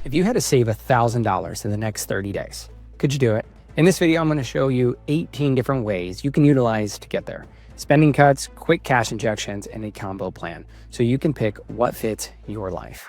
If you had to save $1,000 in the next 30 days, could you do it? In this video, I'm going to show you 18 different ways you can utilize to get there. Spending cuts, quick cash injections, and a combo plan, so you can pick what fits your life.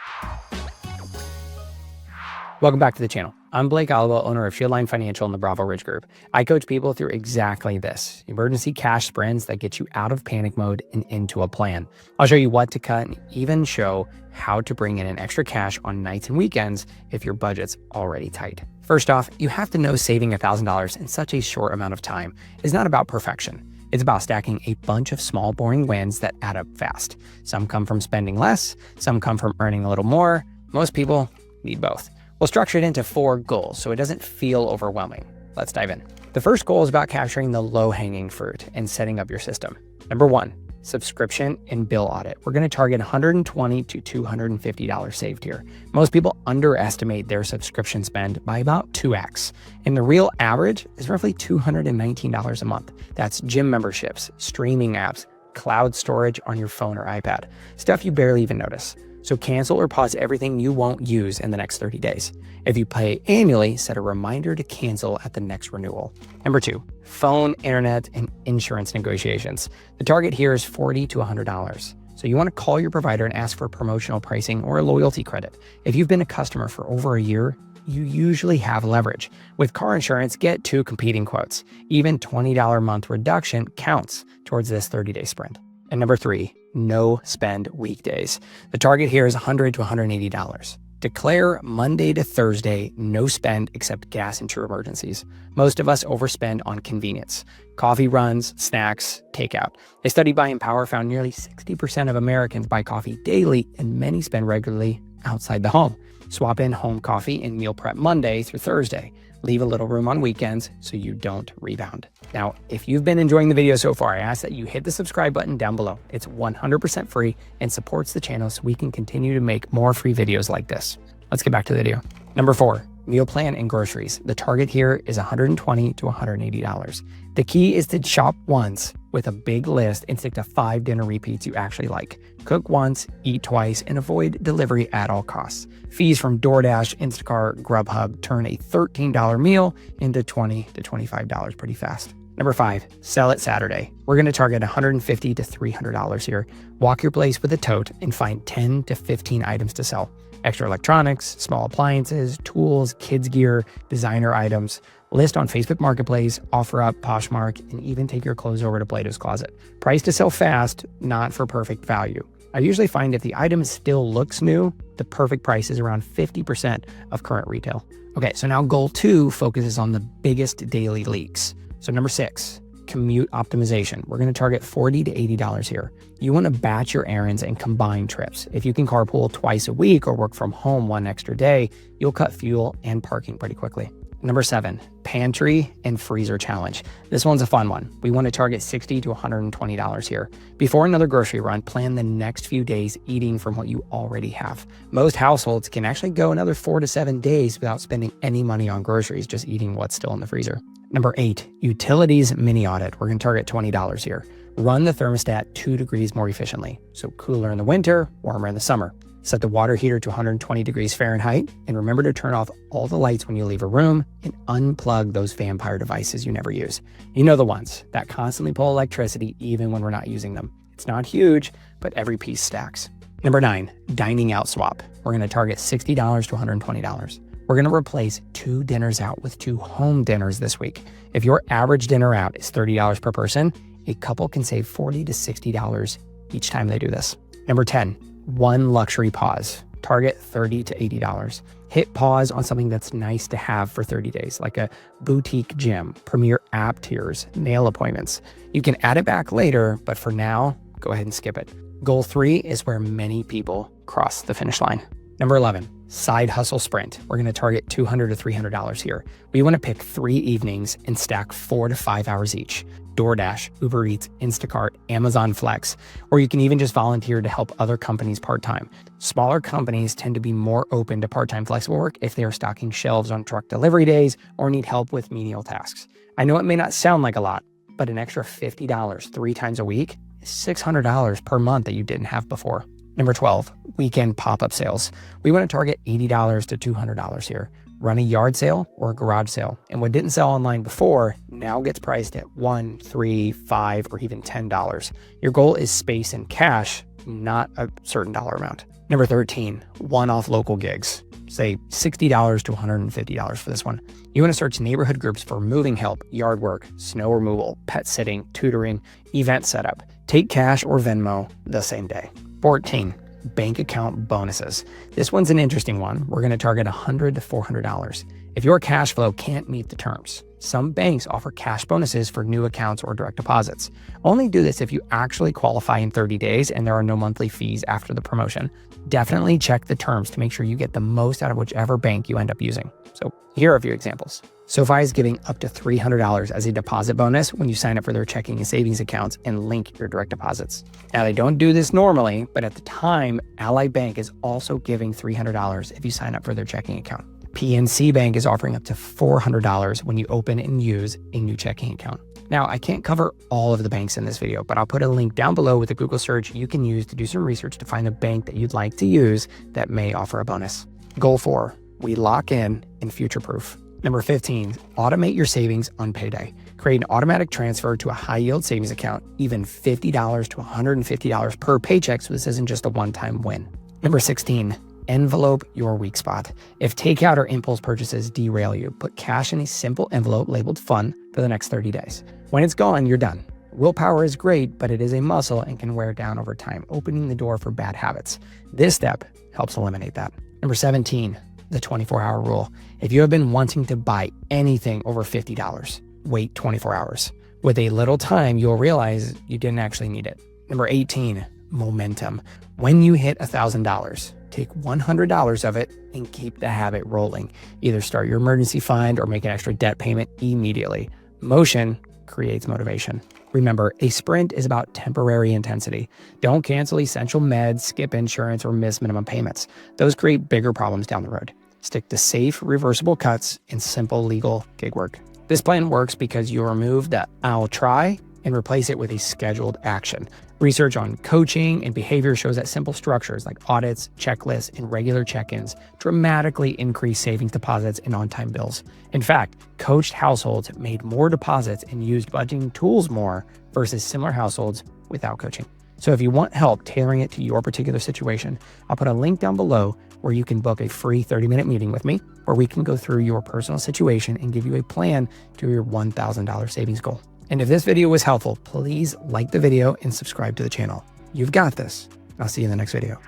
Welcome back to the channel. I'm Blake Alewelt, owner of Shieldline Financial and the Bravo Ridge Group. I coach people through exactly this, emergency cash sprints that get you out of panic mode and into a plan. I'll show you what to cut and even show how to bring in an extra cash on nights and weekends if your budget's already tight. First off, you have to know saving $1,000 in such a short amount of time is not about perfection. It's about stacking a bunch of small, boring wins that add up fast. Some come from spending less, some come from earning a little more. Most people need both. We'll structure it into 4 goals so it doesn't feel overwhelming. Let's dive in. The first goal is about capturing the low-hanging fruit and setting up your system. Number 1, subscription and bill audit. We're going to target $120 to $250 saved here. Most people underestimate their subscription spend by about 2x, and the real average is roughly $219 a month. That's gym memberships, streaming apps, cloud storage on your phone or iPad, stuff you barely even notice. So cancel or pause everything you won't use in the next 30 days. If you pay annually, set a reminder to cancel at the next renewal. Number 2, phone, internet, and insurance negotiations. The target here is $40 to $100. So you want to call your provider and ask for promotional pricing or a loyalty credit. If you've been a customer for over a year, you usually have leverage. With car insurance, get 2 competing quotes. Even $20 a month reduction counts towards this 30-day sprint. And number 3, no spend weekdays. The target here is $100 to $180. Declare Monday to Thursday, no spend except gas and true emergencies. Most of us overspend on convenience. Coffee runs, snacks, takeout. A study by Empower found nearly 60% of Americans buy coffee daily, and many spend regularly outside the home. Swap in home coffee and meal prep Monday through Thursday. Leave a little room on weekends so you don't rebound. Now, if you've been enjoying the video so far, I ask that you hit the subscribe button down below. It's 100% free and supports the channel so we can continue to make more free videos like this. Let's get back to the video. Number 4, meal plan and groceries. The target here is $120 to $180. The key is to shop once with a big list and stick to 5 dinner repeats you actually like. Cook once, eat twice, and avoid delivery at all costs. Fees from DoorDash, Instacart, Grubhub turn a $13 meal into $20 to $25 pretty fast. Number 5, sell it Saturday. We're going to target $150 to $300 here. Walk your place with a tote and find 10 to 15 items to sell. Extra electronics, small appliances, tools, kids gear, designer items. List on Facebook Marketplace, OfferUp, Poshmark, and even take your clothes over to Plato's Closet. Price to sell fast, not for perfect value. I usually find if the item still looks new, the perfect price is around 50% of current retail. Okay, so now goal 2 focuses on the biggest daily leaks. So number 6, commute optimization. We're going to target $40 to $80 here. You want to batch your errands and combine trips. If you can carpool twice a week or work from home 1 extra day, you'll cut fuel and parking pretty quickly. Number 7, pantry and freezer challenge. This one's a fun one. We want to target $60 to $120 here. Before another grocery run, plan the next few days eating from what you already have. Most households can actually go another 4 to 7 days without spending any money on groceries, just eating what's still in the freezer. Number 8, utilities mini audit. We're going to target $20 here. Run the thermostat 2 degrees more efficiently. So cooler in the winter, warmer in the summer. Set the water heater to 120 degrees Fahrenheit, and remember to turn off all the lights when you leave a room and unplug those vampire devices you never use. You know the ones that constantly pull electricity even when we're not using them. It's not huge, but every piece stacks. Number 9, dining out swap. We're going to target $60 to $120. We're going to replace 2 dinners out with 2 home dinners this week. If your average dinner out is $30 per person, a couple can save $40 to $60 each time they do this. Number 10, 1 luxury pause. Target $30 to $80. Hit pause on something that's nice to have for 30 days, like a boutique gym, premier app tiers, nail appointments. You can add it back later, but for now, go ahead and skip it. Goal 3 is where many people cross the finish line. Number 11, side hustle sprint. We're going to target $200 to $300 here. We want to pick 3 evenings and stack 4 to 5 hours each. DoorDash, Uber Eats, Instacart, Amazon Flex, or you can even just volunteer to help other companies part-time. Smaller companies tend to be more open to part-time flexible work if they are stocking shelves on truck delivery days or need help with menial tasks. I know it may not sound like a lot, but an extra $50 3 times a week is $600 per month that you didn't have before. Number 12, weekend pop-up sales. We want to target $80 to $200 here. Run a yard sale or a garage sale. And what didn't sell online before now gets priced at $1, $3, $5, or even $10. Your goal is space and cash, not a certain dollar amount. Number 13, one-off local gigs. Say $60 to $150 for this one. You want to search neighborhood groups for moving help, yard work, snow removal, pet sitting, tutoring, event setup. Take cash or Venmo the same day. 14, bank account bonuses. This one's an interesting one. We're going to target $100 to $400. If your cash flow can't meet the terms, some banks offer cash bonuses for new accounts or direct deposits. Only do this if you actually qualify in 30 days and there are no monthly fees after the promotion. Definitely check the terms to make sure you get the most out of whichever bank you end up using. So here are a few examples. SoFi is giving up to $300 as a deposit bonus when you sign up for their checking and savings accounts and link your direct deposits. Now, they don't do this normally, but at the time, Ally Bank is also giving $300 if you sign up for their checking account. PNC Bank is offering up to $400 when you open and use a new checking account. Now, I can't cover all of the banks in this video, but I'll put a link down below with a Google search you can use to do some research to find a bank that you'd like to use that may offer a bonus. Goal 4, we lock in and future-proof. Number 15, automate your savings on payday. Create an automatic transfer to a high-yield savings account, even $50 to $150 per paycheck, so this isn't just a one-time win. Number 16, envelope your weak spot. If takeout or impulse purchases derail you, put cash in a simple envelope labeled fun for the next 30 days. When it's gone, you're done. Willpower is great, but it is a muscle and can wear down over time, opening the door for bad habits. This step helps eliminate that. Number 17, the 24-hour rule. If you have been wanting to buy anything over $50, wait 24 hours. With a little time, you'll realize you didn't actually need it. Number 18, momentum. When you hit $1,000, take $100 of it and keep the habit rolling. Either start your emergency fund or make an extra debt payment immediately. Motion creates motivation. Remember, a sprint is about temporary intensity. Don't cancel essential meds, skip insurance, or miss minimum payments. Those create bigger problems down the road. Stick to safe, reversible cuts and simple legal gig work. This plan works because you remove the "I'll try" and replace it with a scheduled action. Research on coaching and behavior shows that simple structures like audits, checklists, and regular check-ins dramatically increase savings deposits and on-time bills. In fact, coached households made more deposits and used budgeting tools more versus similar households without coaching. So if you want help tailoring it to your particular situation, I'll put a link down below where you can book a free 30-minute meeting with me, where we can go through your personal situation and give you a plan to your $1,000 savings goal. And if this video was helpful, please like the video and subscribe to the channel. You've got this. I'll see you in the next video.